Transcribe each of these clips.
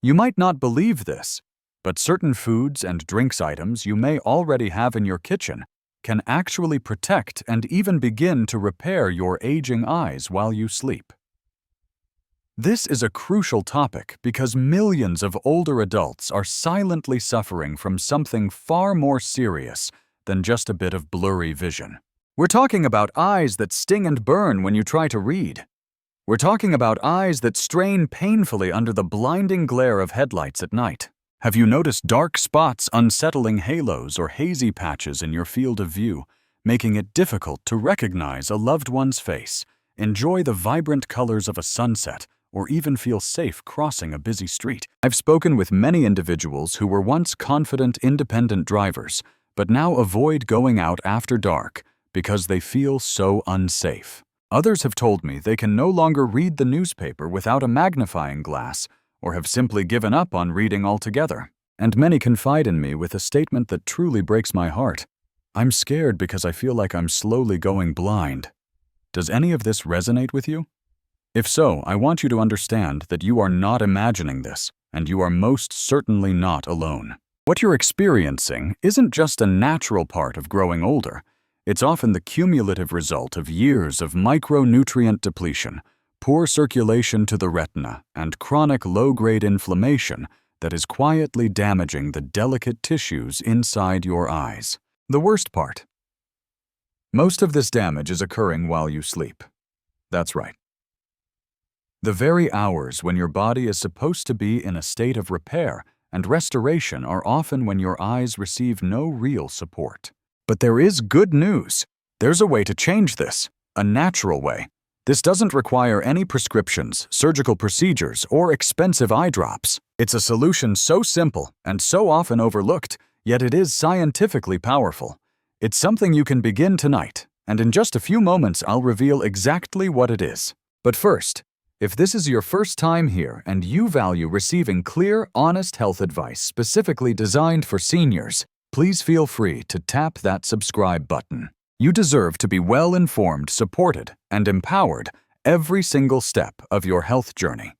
You might not believe this, but certain foods and drinks items you may already have in your kitchen can actually protect and even begin to repair your aging eyes while you sleep. This is a crucial topic because millions of older adults are silently suffering from something far more serious than just a bit of blurry vision. We're talking about eyes that sting and burn when you try to read. We're talking about eyes that strain painfully under the blinding glare of headlights at night. Have you noticed dark spots, unsettling halos, or hazy patches in your field of view, making it difficult to recognize a loved one's face, enjoy the vibrant colors of a sunset, or even feel safe crossing a busy street? I've spoken with many individuals who were once confident, independent drivers, but now avoid going out after dark because they feel so unsafe. Others have told me they can no longer read the newspaper without a magnifying glass, or have simply given up on reading altogether. And many confide in me with a statement that truly breaks my heart. I'm scared because I feel like I'm slowly going blind. Does any of this resonate with you? If so, I want you to understand that you are not imagining this, and you are most certainly not alone. What you're experiencing isn't just a natural part of growing older. It's often the cumulative result of years of micronutrient depletion, poor circulation to the retina, and chronic low-grade inflammation that is quietly damaging the delicate tissues inside your eyes. The worst part: most of this damage is occurring while you sleep. That's right. The very hours when your body is supposed to be in a state of repair and restoration are often when your eyes receive no real support. But there is good news. There's a way to change this, a natural way. This doesn't require any prescriptions, surgical procedures, or expensive eye drops. It's a solution so simple and so often overlooked, yet it is scientifically powerful. It's something you can begin tonight, and in just a few moments I'll reveal exactly what it is. But first, if this is your first time here and you value receiving clear, honest health advice specifically designed for seniors, please feel free to tap that subscribe button. You deserve to be well-informed, supported, and empowered every single step of your health journey.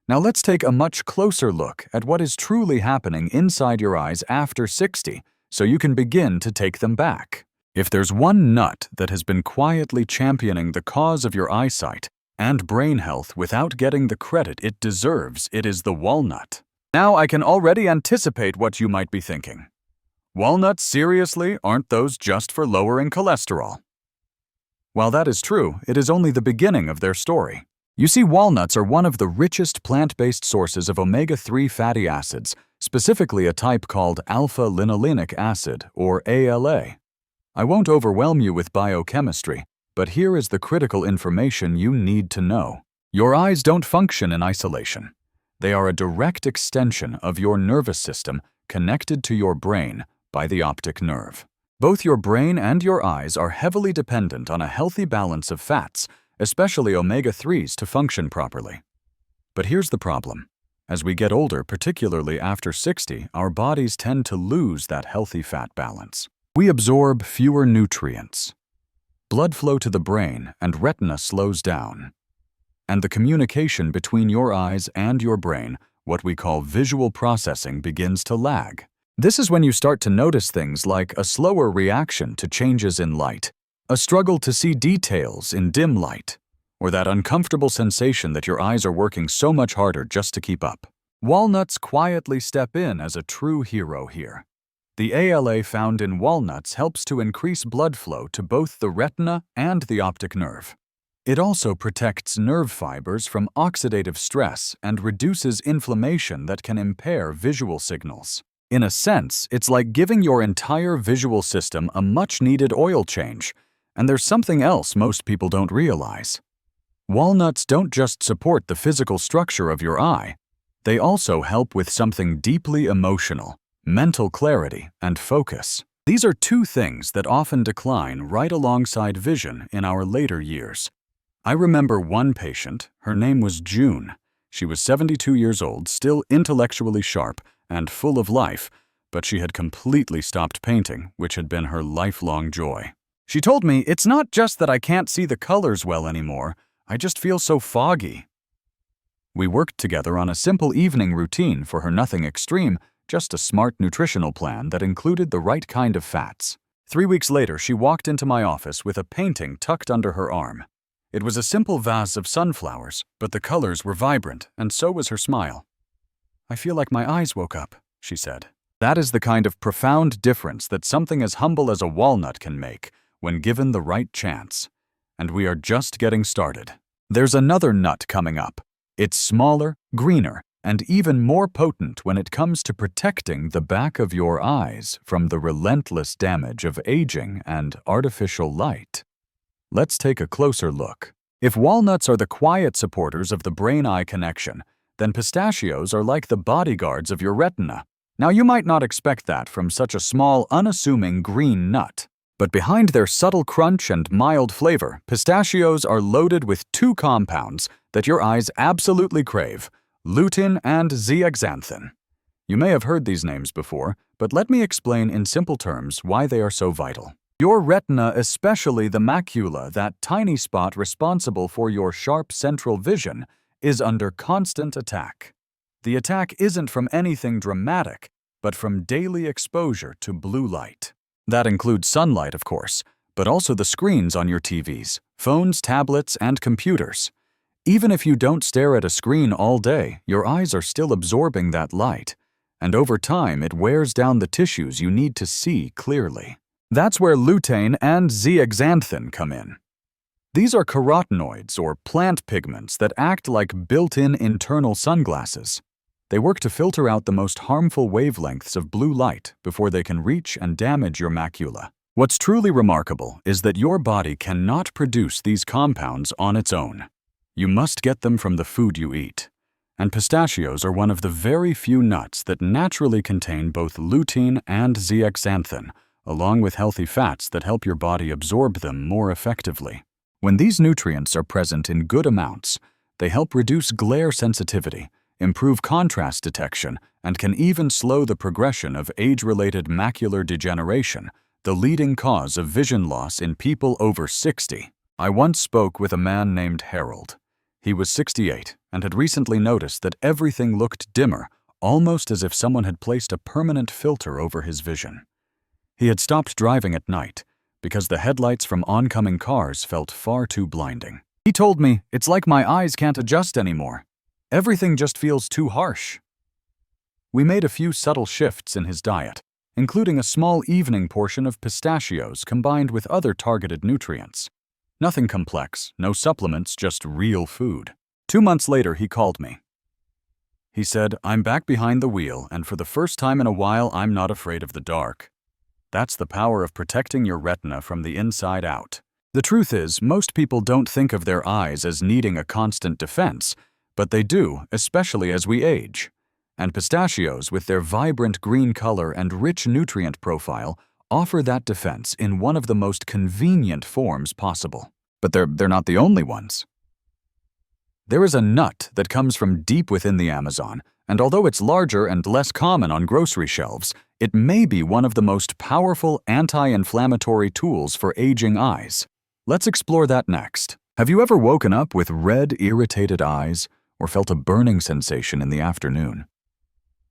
Now let's take a much closer look at what is truly happening inside your eyes after 60, so you can begin to take them back. If there's one nut that has been quietly championing the cause of your eyesight and brain health without getting the credit it deserves, it is the walnut. Now I can already anticipate what you might be thinking. Walnuts, seriously, aren't those just for lowering cholesterol? While that is true, it is only the beginning of their story. You see, walnuts are one of the richest plant-based sources of omega-3 fatty acids, specifically a type called alpha-linolenic acid, or ALA. I won't overwhelm you with biochemistry, but here is the critical information you need to know. Your eyes don't function in isolation. They are a direct extension of your nervous system connected to your brain by the optic nerve. Both your brain and your eyes are heavily dependent on a healthy balance of fats, especially omega-3s, to function properly. But here's the problem. As we get older, particularly after 60, our bodies tend to lose that healthy fat balance. We absorb fewer nutrients. Blood flow to the brain and retina slows down. And the communication between your eyes and your brain, what we call visual processing, begins to lag. This is when you start to notice things like a slower reaction to changes in light, a struggle to see details in dim light, or that uncomfortable sensation that your eyes are working so much harder just to keep up. Walnuts quietly step in as a true hero here. The ALA found in walnuts helps to increase blood flow to both the retina and the optic nerve. It also protects nerve fibers from oxidative stress and reduces inflammation that can impair visual signals. In a sense, it's like giving your entire visual system a much-needed oil change, and there's something else most people don't realize. Walnuts don't just support the physical structure of your eye, they also help with something deeply emotional: mental clarity and focus. These are two things that often decline right alongside vision in our later years. I remember one patient, her name was June. She was 72 years old, still intellectually sharp and full of life, but she had completely stopped painting, which had been her lifelong joy. She told me, "It's not just that I can't see the colors well anymore, I just feel so foggy." We worked together on a simple evening routine for her, nothing extreme, just a smart nutritional plan that included the right kind of fats. 3 weeks later, she walked into my office with a painting tucked under her arm. It was a simple vase of sunflowers, but the colors were vibrant, and so was her smile. "I feel like my eyes woke up," she said. That is the kind of profound difference that something as humble as a walnut can make when given the right chance. And we are just getting started. There's another nut coming up. It's smaller, greener, and even more potent when it comes to protecting the back of your eyes from the relentless damage of aging and artificial light. Let's take a closer look. If walnuts are the quiet supporters of the brain-eye connection, then pistachios are like the bodyguards of your retina. Now, you might not expect that from such a small, unassuming green nut. But behind their subtle crunch and mild flavor, pistachios are loaded with two compounds that your eyes absolutely crave: lutein and zeaxanthin. You may have heard these names before, but let me explain in simple terms why they are so vital. Your retina, especially the macula, that tiny spot responsible for your sharp central vision, is under constant attack. The attack isn't from anything dramatic, but from daily exposure to blue light. That includes sunlight, of course, but also the screens on your TVs, phones, tablets, and computers. Even if you don't stare at a screen all day, your eyes are still absorbing that light, and over time it wears down the tissues you need to see clearly. That's where lutein and zeaxanthin come in. These are carotenoids, or plant pigments, that act like built-in internal sunglasses. They work to filter out the most harmful wavelengths of blue light before they can reach and damage your macula. What's truly remarkable is that your body cannot produce these compounds on its own. You must get them from the food you eat. And pistachios are one of the very few nuts that naturally contain both lutein and zeaxanthin, along with healthy fats that help your body absorb them more effectively. When these nutrients are present in good amounts, they help reduce glare sensitivity, improve contrast detection, and can even slow the progression of age-related macular degeneration, the leading cause of vision loss in people over 60. I once spoke with a man named Harold. He was 68 and had recently noticed that everything looked dimmer, almost as if someone had placed a permanent filter over his vision. He had stopped driving at night because the headlights from oncoming cars felt far too blinding. He told me, "It's like my eyes can't adjust anymore. Everything just feels too harsh." We made a few subtle shifts in his diet, including a small evening portion of pistachios combined with other targeted nutrients. Nothing complex, no supplements, just real food. 2 months later, he called me. He said, "I'm back behind the wheel, and for the first time in a while, I'm not afraid of the dark." That's the power of protecting your retina from the inside out. The truth is, most people don't think of their eyes as needing a constant defense, but they do, especially as we age. And pistachios, with their vibrant green color and rich nutrient profile, offer that defense in one of the most convenient forms possible. But they're not the only ones. There is a nut that comes from deep within the Amazon, and although it's larger and less common on grocery shelves, it may be one of the most powerful anti-inflammatory tools for aging eyes. Let's explore that next. Have you ever woken up with red, irritated eyes or felt a burning sensation in the afternoon?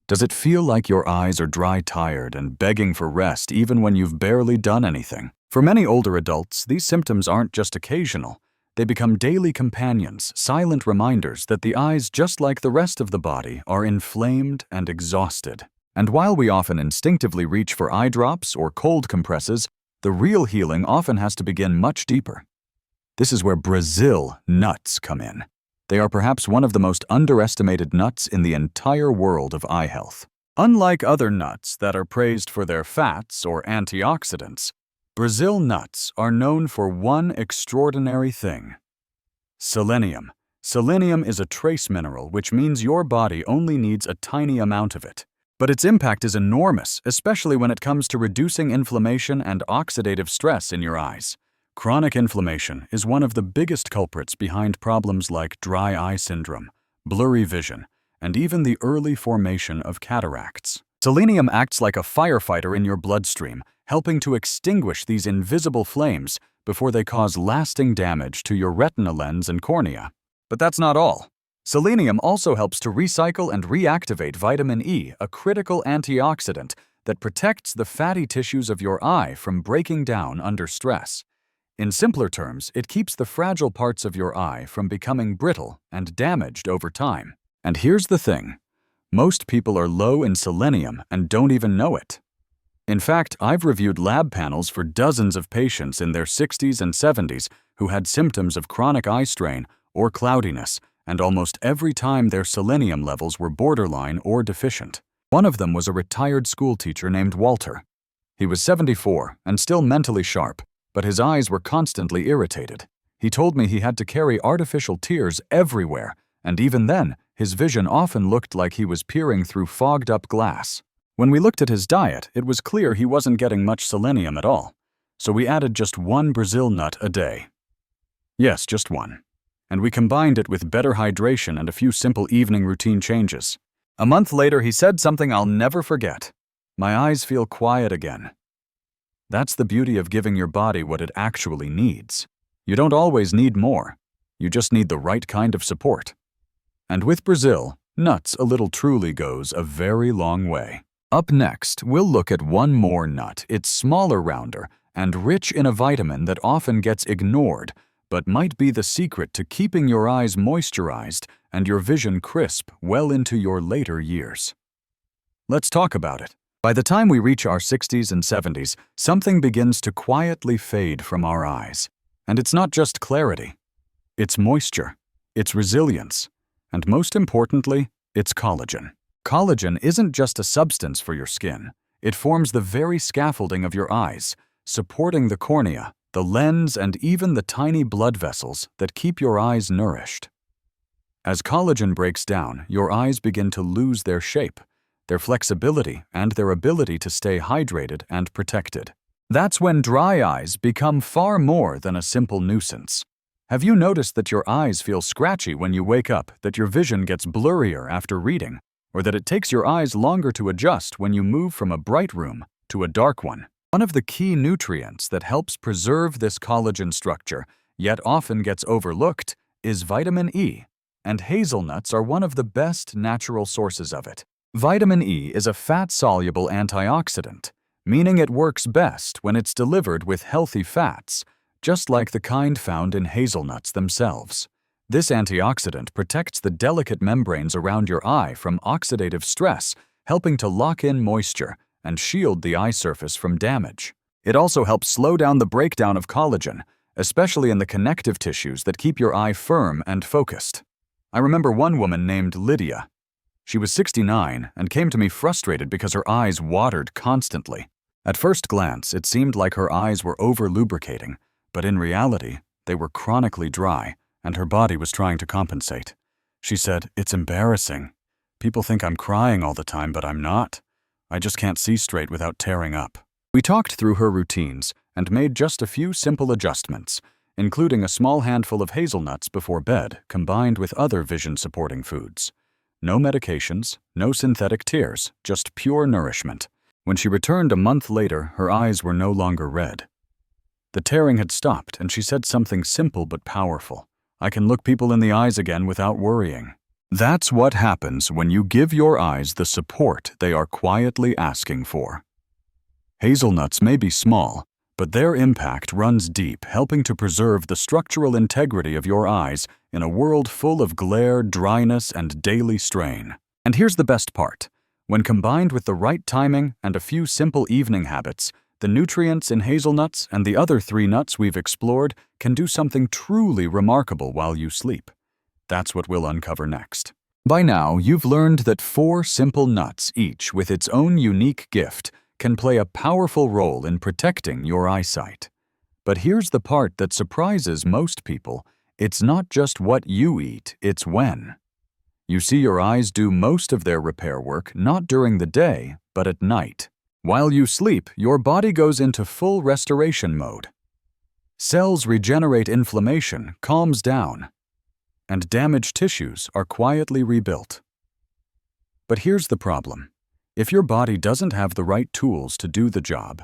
Does it feel like your eyes are dry, tired, and begging for rest even when you've barely done anything? For many older adults, these symptoms aren't just occasional. They become daily companions, silent reminders that the eyes, just like the rest of the body, are inflamed and exhausted. And while we often instinctively reach for eye drops or cold compresses, the real healing often has to begin much deeper. This is where Brazil nuts come in. They are perhaps one of the most underestimated nuts in the entire world of eye health. Unlike other nuts that are praised for their fats or antioxidants, Brazil nuts are known for one extraordinary thing: selenium. Selenium is a trace mineral, which means your body only needs a tiny amount of it. But its impact is enormous, especially when it comes to reducing inflammation and oxidative stress in your eyes. Chronic inflammation is one of the biggest culprits behind problems like dry eye syndrome, blurry vision, and even the early formation of cataracts. Selenium acts like a firefighter in your bloodstream, helping to extinguish these invisible flames before they cause lasting damage to your retina lens and cornea. But that's not all. Selenium also helps to recycle and reactivate vitamin E, a critical antioxidant that protects the fatty tissues of your eye from breaking down under stress. In simpler terms, it keeps the fragile parts of your eye from becoming brittle and damaged over time. And here's the thing. Most people are low in selenium and don't even know it. In fact, I've reviewed lab panels for dozens of patients in their 60s and 70s who had symptoms of chronic eye strain or cloudiness, and almost every time their selenium levels were borderline or deficient. One of them was a retired school teacher named Walter. He was 74 and still mentally sharp, but his eyes were constantly irritated. He told me he had to carry artificial tears everywhere, and even then, his vision often looked like he was peering through fogged-up glass. When we looked at his diet, it was clear he wasn't getting much selenium at all, so we added just one Brazil nut a day. Yes, just one. And we combined it with better hydration and a few simple evening routine changes. A month later, he said something I'll never forget. My eyes feel quiet again. That's the beauty of giving your body what it actually needs. You don't always need more. You just need the right kind of support. And with Brazil, nuts a little truly goes a very long way. Up next, we'll look at one more nut. It's smaller, rounder, and rich in a vitamin that often gets ignored, but might be the secret to keeping your eyes moisturized and your vision crisp well into your later years. Let's talk about it. By the time we reach our 60s and 70s, something begins to quietly fade from our eyes. And it's not just clarity. It's moisture, it's resilience, and most importantly, it's collagen. Collagen isn't just a substance for your skin. It forms the very scaffolding of your eyes, supporting the cornea, the lens, and even the tiny blood vessels that keep your eyes nourished. As collagen breaks down, your eyes begin to lose their shape, their flexibility, and their ability to stay hydrated and protected. That's when dry eyes become far more than a simple nuisance. Have you noticed that your eyes feel scratchy when you wake up, that your vision gets blurrier after reading, or that it takes your eyes longer to adjust when you move from a bright room to a dark one? One of the key nutrients that helps preserve this collagen structure, yet often gets overlooked, is vitamin E, and hazelnuts are one of the best natural sources of it. Vitamin E is a fat-soluble antioxidant, meaning it works best when it's delivered with healthy fats, just like the kind found in hazelnuts themselves. This antioxidant protects the delicate membranes around your eye from oxidative stress, helping to lock in moisture and shield the eye surface from damage. It also helps slow down the breakdown of collagen, especially in the connective tissues that keep your eye firm and focused. I remember one woman named Lydia. She was 69 and came to me frustrated because her eyes watered constantly. At first glance, it seemed like her eyes were over-lubricating, but in reality, they were chronically dry, and her body was trying to compensate. She said, "It's embarrassing. People think I'm crying all the time, but I'm not. I just can't see straight without tearing up." We talked through her routines and made just a few simple adjustments, including a small handful of hazelnuts before bed combined with other vision-supporting foods. No medications, no synthetic tears, just pure nourishment. When she returned a month later, her eyes were no longer red. The tearing had stopped, and she said something simple but powerful. "I can look people in the eyes again without worrying." That's what happens when you give your eyes the support they are quietly asking for. Hazelnuts may be small, but their impact runs deep, helping to preserve the structural integrity of your eyes in a world full of glare, dryness, and daily strain. And here's the best part. When combined with the right timing and a few simple evening habits, the nutrients in hazelnuts and the other 3 nuts we've explored can do something truly remarkable while you sleep. That's what we'll uncover next. By now, you've learned that 4 simple nuts, each with its own unique gift, can play a powerful role in protecting your eyesight. But here's the part that surprises most people. It's not just what you eat, it's when. You see, your eyes do most of their repair work not during the day, but at night. While you sleep, your body goes into full restoration mode. Cells regenerate, inflammation calms down, and damaged tissues are quietly rebuilt. But here's the problem. If your body doesn't have the right tools to do the job,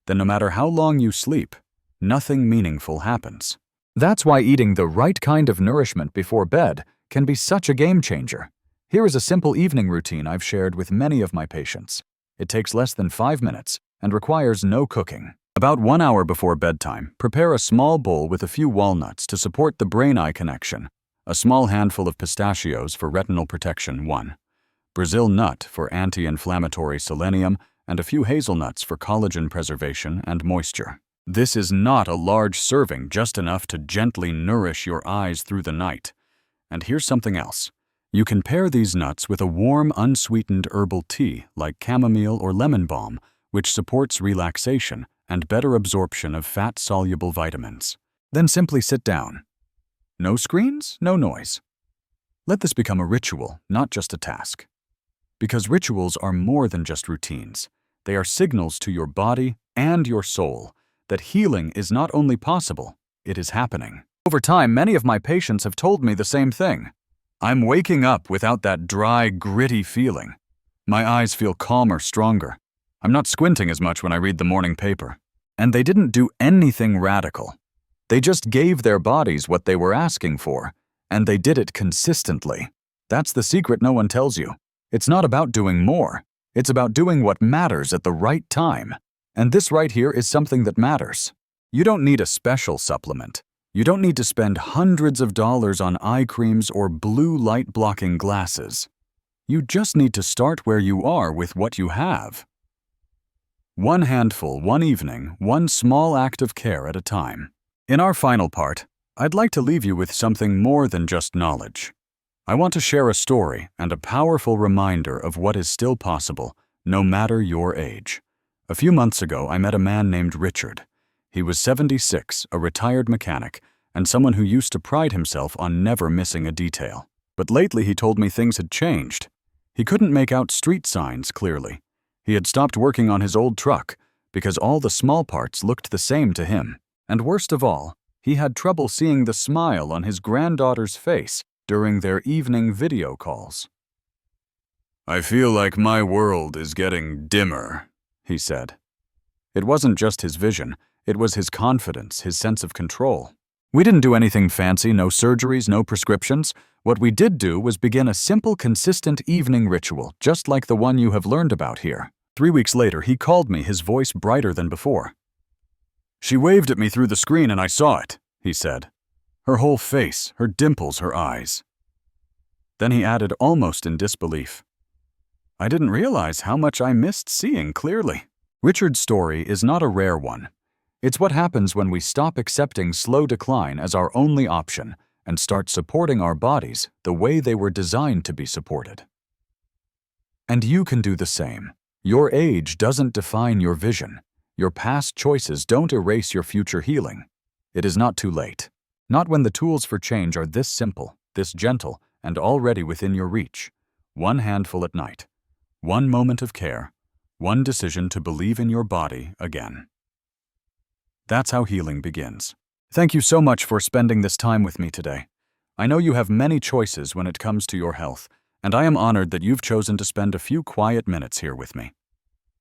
then no matter how long you sleep, nothing meaningful happens. That's why eating the right kind of nourishment before bed can be such a game changer. Here is a simple evening routine I've shared with many of my patients. It takes less than 5 minutes and requires no cooking. About 1 hour before bedtime, prepare a small bowl with a few walnuts to support the brain-eye connection, a small handful of pistachios for retinal protection 1, Brazil nut for anti-inflammatory selenium, and a few hazelnuts for collagen preservation and moisture. This is not a large serving, just enough to gently nourish your eyes through the night. And here's something else. You can pair these nuts with a warm, unsweetened herbal tea like chamomile or lemon balm, which supports relaxation and better absorption of fat-soluble vitamins. Then simply sit down. No screens, no noise. Let this become a ritual, not just a task. Because rituals are more than just routines. They are signals to your body and your soul that healing is not only possible, it is happening. Over time, many of my patients have told me the same thing. I'm waking up without that dry, gritty feeling. My eyes feel calmer, stronger. I'm not squinting as much when I read the morning paper. And they didn't do anything radical. They just gave their bodies what they were asking for, and they did it consistently. That's the secret no one tells you. It's not about doing more. It's about doing what matters at the right time. And this right here is something that matters. You don't need a special supplement. You don't need to spend hundreds of dollars on eye creams or blue light blocking glasses. You just need to start where you are with what you have. One handful, one evening, one small act of care at a time. In our final part, I'd like to leave you with something more than just knowledge. I want to share a story and a powerful reminder of what is still possible, no matter your age. A few months ago, I met a man named Richard. He was 76, a retired mechanic, and someone who used to pride himself on never missing a detail. But lately he told me things had changed. He couldn't make out street signs clearly. He had stopped working on his old truck because all the small parts looked the same to him. And worst of all, he had trouble seeing the smile on his granddaughter's face during their evening video calls. "I feel like my world is getting dimmer," he said. It wasn't just his vision, it was his confidence, his sense of control. We didn't do anything fancy, no surgeries, no prescriptions. What we did do was begin a simple, consistent evening ritual, just like the one you have learned about here. 3 weeks later, he called me, his voice brighter than before. "She waved at me through the screen and I saw it," he said. Her whole face, her dimples, her eyes. Then he added, almost in disbelief, "I didn't realize how much I missed seeing clearly." Richard's story is not a rare one. It's what happens when we stop accepting slow decline as our only option and start supporting our bodies the way they were designed to be supported. And you can do the same. Your age doesn't define your vision. Your past choices don't erase your future healing. It is not too late. Not when the tools for change are this simple, this gentle, and already within your reach. One handful at night. One moment of care. One decision to believe in your body again. That's how healing begins. Thank you so much for spending this time with me today. I know you have many choices when it comes to your health, and I am honored that you've chosen to spend a few quiet minutes here with me.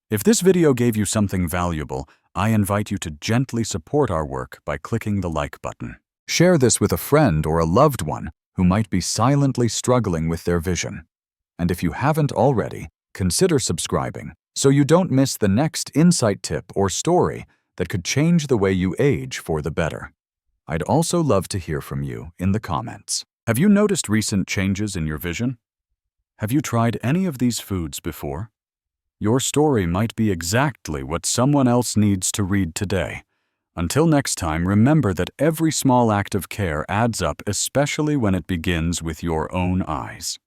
If this video gave you something valuable, I invite you to gently support our work by clicking the like button. Share this with a friend or a loved one who might be silently struggling with their vision. And if you haven't already, consider subscribing so you don't miss the next insight tip or story that could change the way you age for the better. I'd also love to hear from you in the comments. Have you noticed recent changes in your vision? Have you tried any of these foods before? Your story might be exactly what someone else needs to read today. Until next time, remember that every small act of care adds up, especially when it begins with your own eyes.